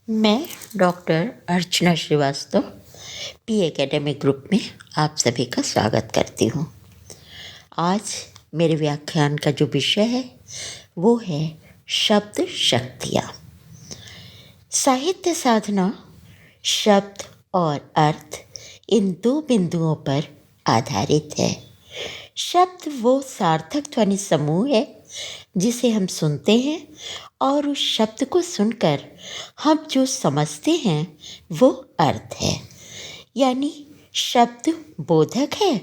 मैं डॉक्टर अर्चना Srivastava P academic group में आप सभी का स्वागत करती हूँ। आज मेरे व्याख्यान का जो विषय है वो है शब्द शक्तियाँ। साहित्य साधना शब्द और अर्थ इन दो बिंदुओं पर आधारित है। शब्द वो सार्थक ध्वनि समूह है जिसे हम सुनते हैं और उस शब्द को सुनकर हम जो समझते हैं वो अर्थ है। यानी शब्द बोधक है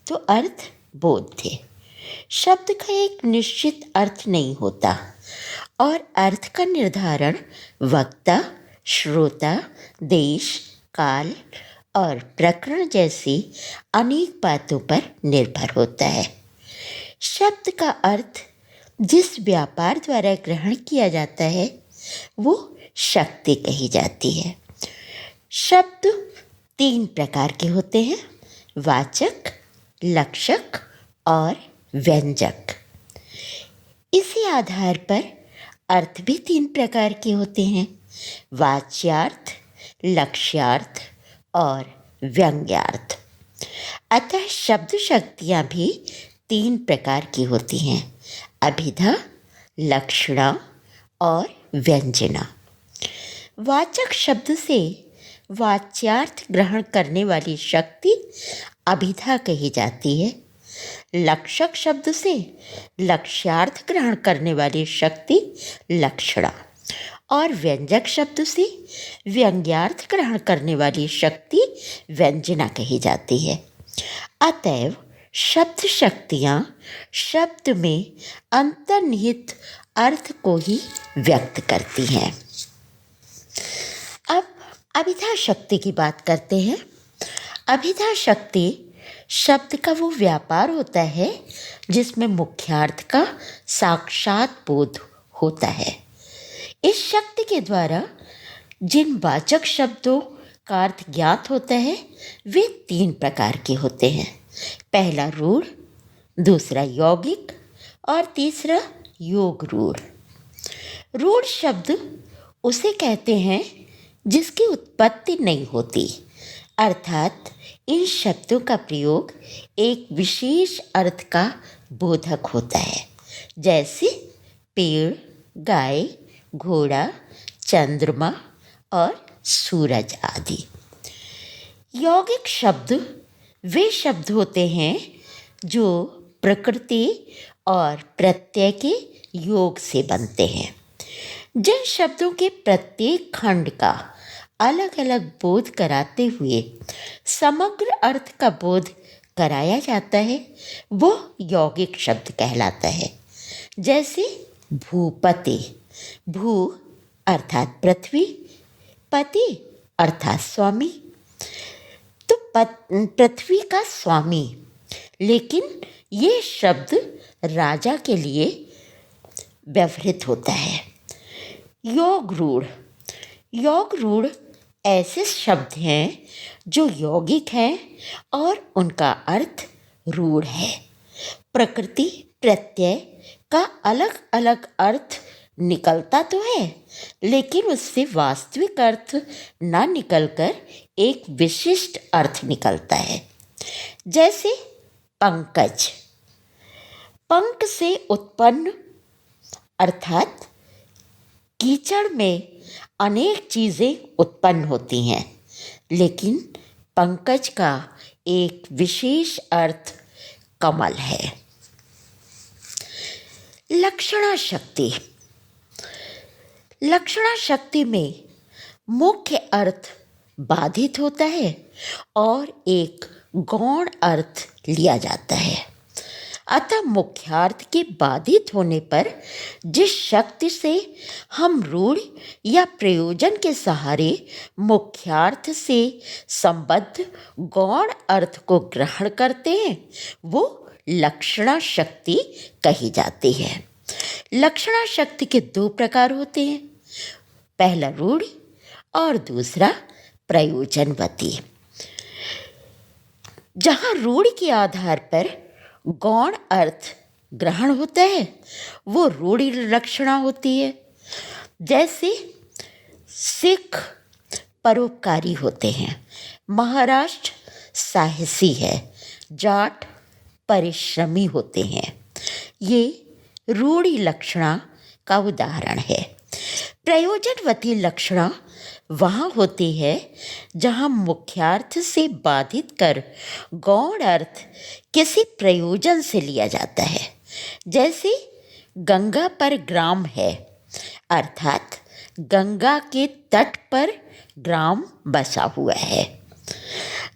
तो अर्थ बोध्य। शब्द का एक निश्चित अर्थ नहीं होता और अर्थ का निर्धारण वक्ता, श्रोता, देश, काल और प्रकरण जैसी अनेक बातों पर निर्भर होता है। शब्द का अर्थ जिस व्यापार द्वारा ग्रहण किया जाता है वो शक्ति कही जाती है। शब्द 3 प्रकार के होते हैं: वाचक, लक्षक और व्यंजक। इसी आधार पर अर्थ भी 3 प्रकार के होते हैं: वाच्यार्थ, लक्ष्यार्थ और व्यंग्यार्थ। अतः शब्द शक्तियाँ भी 3 प्रकार की होती हैं: अभिधा, लक्षणा और व्यंजना। वाचक शब्द से वाच्यार्थ ग्रहण करने वाली शक्ति अभिधा कही जाती है। लक्षक शब्द से लक्ष्यार्थ ग्रहण करने वाली शक्ति लक्षणा और व्यंजक शब्द से व्यंग्यार्थ ग्रहण करने वाली शक्ति व्यंजना कही जाती है। अतएव शब्द शक्तियाँ शब्द में अंतर्निहित अर्थ को ही व्यक्त करती हैं। अब अभिधा शक्ति की बात करते हैं। अभिधा शक्ति शब्द का वो व्यापार होता है जिसमें मुख्यार्थ का साक्षात बोध होता है। इस शक्ति के द्वारा जिन वाचक शब्दों का अर्थ ज्ञात होता है वे 3 प्रकार के होते हैं: पहला रूढ़, दूसरा यौगिक और तीसरा योग रूढ़। रूढ़ शब्द उसे कहते हैं जिसकी उत्पत्ति नहीं होती, अर्थात इन शब्दों का प्रयोग एक विशेष अर्थ का बोधक होता है, जैसे पेड़, गाय, घोड़ा, चंद्रमा और सूरज आदि। यौगिक शब्द वे शब्द होते हैं जो प्रकृति और प्रत्यय के योग से बनते हैं। जिन शब्दों के प्रत्येक खंड का अलग अलग बोध कराते हुए समग्र अर्थ का बोध कराया जाता है वो यौगिक शब्द कहलाता है। जैसे भूपति, भू अर्थात पृथ्वी, पति अर्थात स्वामी, तो पृथ्वी का स्वामी। लेकिन ये शब्द राजा के लिए व्यवहृत होता है। योग रूढ़, योग रूढ़ ऐसे शब्द हैं जो यौगिक हैं और उनका अर्थ रूढ़ है। प्रकृति प्रत्यय का अलग अलग अर्थ निकलता तो है लेकिन उससे वास्तविक अर्थ ना निकलकर एक विशिष्ट अर्थ निकलता है। जैसे पंकज, पंक से उत्पन्न अर्थात कीचड़ में अनेक चीज़ें उत्पन्न होती हैं, लेकिन पंकज का एक विशेष अर्थ कमल है। लक्षणा शक्ति, लक्षणा शक्ति में मुख्य अर्थ बाधित होता है और एक गौण अर्थ लिया जाता है। अतः मुख्यार्थ के बाधित होने पर जिस शक्ति से हम रूढ़ या प्रयोजन के सहारे मुख्यार्थ से संबद्ध गौण अर्थ को ग्रहण करते हैं वो लक्षणा शक्ति कही जाती है। लक्षणा शक्ति के 2 प्रकार होते हैं: पहला रूढ़ और दूसरा प्रयोजनवती। जहाँ रूढ़ के आधार पर गौण अर्थ ग्रहण होता है वो रूढ़ लक्षणा होती है। जैसे सिख परोपकारी होते हैं, महाराष्ट्र साहसी है, जाट परिश्रमी होते हैं। ये रूढ़ि लक्षणा का उदाहरण है। प्रयोजनवती लक्षणा वहाँ होती है जहाँ मुख्यार्थ से बाधित कर गौण अर्थ किसी प्रयोजन से लिया जाता है। जैसे गंगा पर ग्राम है, अर्थात गंगा के तट पर ग्राम बसा हुआ है।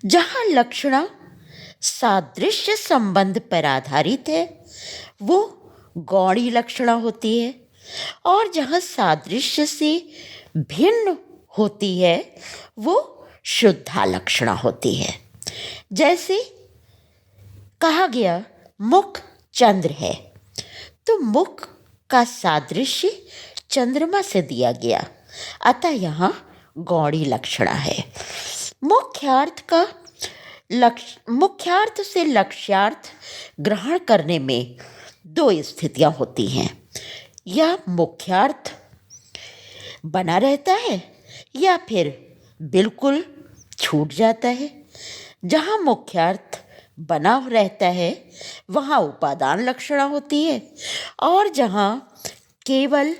जहाँ लक्षणा सादृश्य संबंध पर आधारित है वो गौणी लक्षणा होती है, और जहाँ सादृश्य से भिन्न होती है वो शुद्धा लक्षणा होती है। जैसे कहा गया मुख चंद्र है, तो मुख का सादृश्य चंद्रमा से दिया गया, अतः यहाँ गौणी लक्षणा है। मुख्यार्थ से लक्ष्यार्थ ग्रहण करने में दो स्थितियाँ होती हैं। या मुख्यार्थ बना रहता है या फिर बिल्कुल छूट जाता है। जहाँ मुख्यार्थ बना रहता है वहाँ उपादान लक्षणा होती है, और जहाँ केवल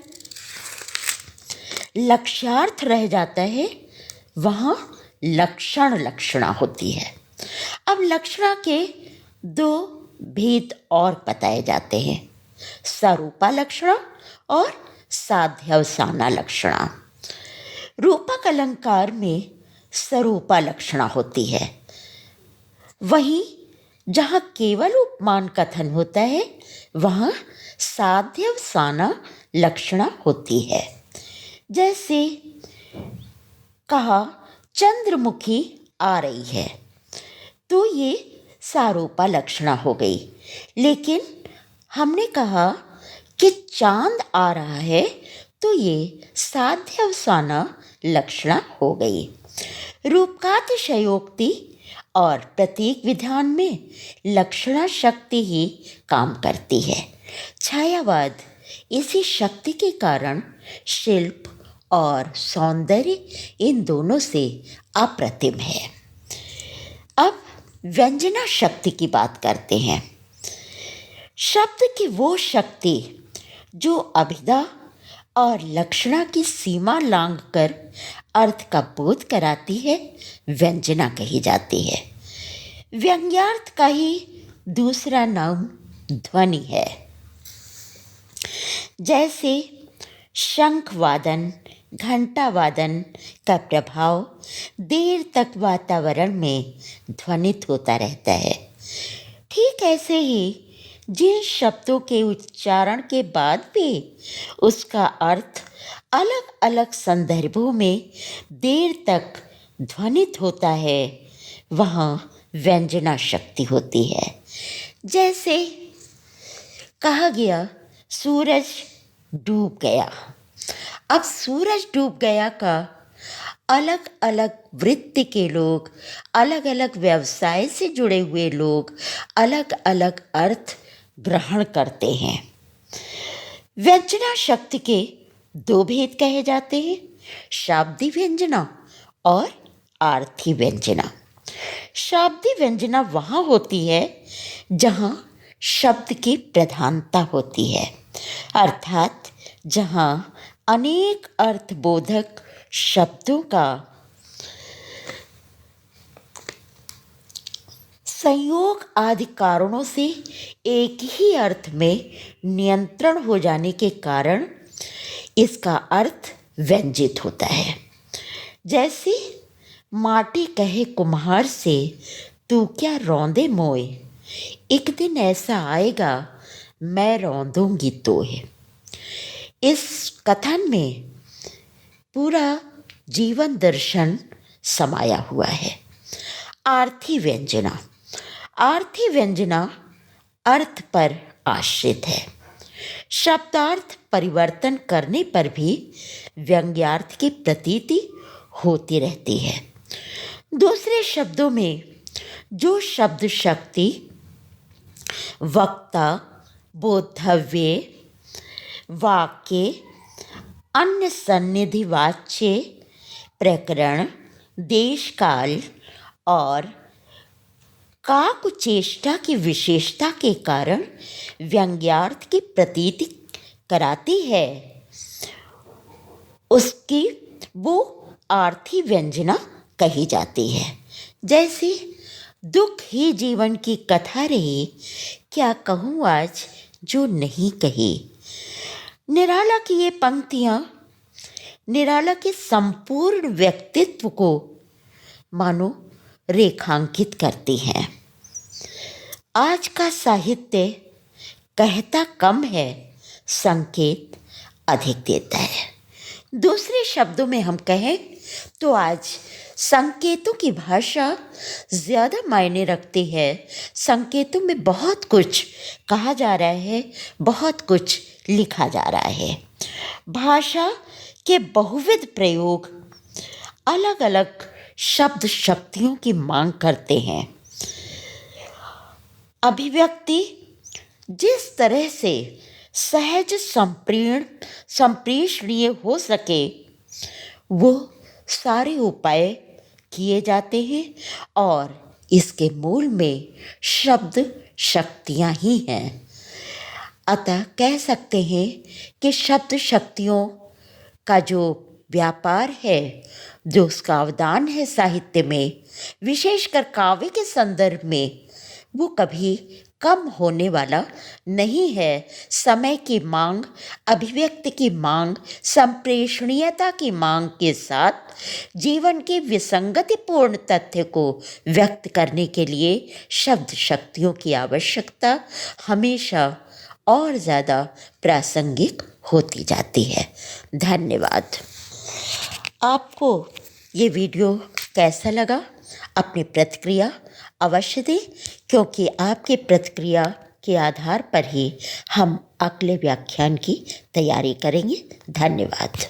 लक्ष्यार्थ रह जाता है वहाँ लक्षण लक्षणा होती है। अब लक्षणा के दो भेद और बताए जाते हैं, सरूपा लक्षणा और साध्यवसाना लक्षणा। रूपक अलंकार में सरूपा लक्षणा होती है, वहीं जहाँ केवल उपमान कथन होता है वहाँ साध्यवसाना लक्षणा होती है। जैसे कहा चंद्रमुखी आ रही है, तो ये सारूपा लक्षणा हो गई। लेकिन हमने कहा कि चांद आ रहा है, तो ये साध्यवसाना लक्षणा हो गई। रूपकातिशयोक्ति और प्रतीक विधान में लक्षणा शक्ति ही काम करती है। छायावाद इसी शक्ति के कारण शिल्प और सौंदर्य इन दोनों से अप्रतिम है। अब व्यंजना शक्ति की बात करते हैं। शब्द की वो शक्ति जो अभिधा और लक्षणा की सीमा लांघकर अर्थ का बोध कराती है, व्यंजना कही जाती है। व्यंग्यार्थ का ही दूसरा नाम ध्वनि है। जैसे शंख वादन, घंटा वादन का प्रभाव देर तक वातावरण में ध्वनित होता रहता है। ठीक ऐसे ही जिन शब्दों के उच्चारण के बाद भी उसका अर्थ अलग अलग संदर्भों में देर तक ध्वनित होता है, वहाँ व्यंजना शक्ति होती है। जैसे कहा गया सूरज डूब गया। अब सूरज डूब गया का अलग अलग वृत्ति के लोग, अलग अलग व्यवसाय से जुड़े हुए लोग अलग अलग अर्थ ग्रहण करते हैं। व्यंजना शक्ति के दो भेद कहे जाते हैं, शाब्दी व्यंजना और आर्थी व्यंजना। शाब्दी व्यंजना वहाँ होती है जहाँ शब्द की प्रधानता होती है, अर्थात जहाँ अनेक अर्थबोधक शब्दों का संयोग आदि कारणों से एक ही अर्थ में नियंत्रण हो जाने के कारण इसका अर्थ व्यंजित होता है। जैसे माटी कहे कुम्हार से तू क्या रौंदे मोए, एक दिन ऐसा आएगा मैं रौंदूंगी तोहे। इस कथन में पूरा जीवन दर्शन समाया हुआ है। आर्थी व्यंजना। आर्थी व्यंजना अर्थ पर आश्रित है। शब्दार्थ परिवर्तन करने पर भी व्यंग्यार्थ की प्रतीति होती रहती है। दूसरे शब्दों में जो शब्द शक्ति, वक्ता, बोधव्य, वाक्य अन्य सन्निधिवाच्य प्रकरण, देश काल और काकुचेष्टा की विशेषता के कारण व्यंग्यार्थ की प्रतीति कराती है, उसकी वो आर्थी व्यंजना कही जाती है। जैसे दुख ही जीवन की कथा रही, क्या कहूँ आज जो नहीं कही। निराला की ये पंक्तियाँ निराला के संपूर्ण व्यक्तित्व को मानो रेखांकित करती हैं। आज का साहित्य कहता कम है, संकेत अधिक देता है। दूसरे शब्दों में हम कहें तो आज संकेतों की भाषा ज़्यादा मायने रखती है। संकेतों में बहुत कुछ कहा जा रहा है, बहुत कुछ लिखा जा रहा है। भाषा के बहुविध प्रयोग अलग अलग शब्द शक्तियों की मांग करते हैं। अभिव्यक्ति जिस तरह से सहज संप्रेषणीय हो सके वो सारे उपाय किए जाते हैं और इसके मूल में शब्द शक्तियाँ ही हैं। अतः कह सकते हैं कि शब्द शक्तियों का जो व्यापार है, जो उसका अवदान है साहित्य में, विशेषकर काव्य के संदर्भ में, वो कभी कम होने वाला नहीं है। समय की मांग, अभिव्यक्ति की मांग, संप्रेषणीयता की मांग के साथ जीवन के विसंगतिपूर्ण तथ्य को व्यक्त करने के लिए शब्द शक्तियों की आवश्यकता हमेशा और ज़्यादा प्रासंगिक होती जाती है। धन्यवाद। आपको ये वीडियो कैसा लगा? अपनी प्रतिक्रिया अवश्य दें, क्योंकि आपकी प्रतिक्रिया के आधार पर ही हम अगले व्याख्यान की तैयारी करेंगे। धन्यवाद।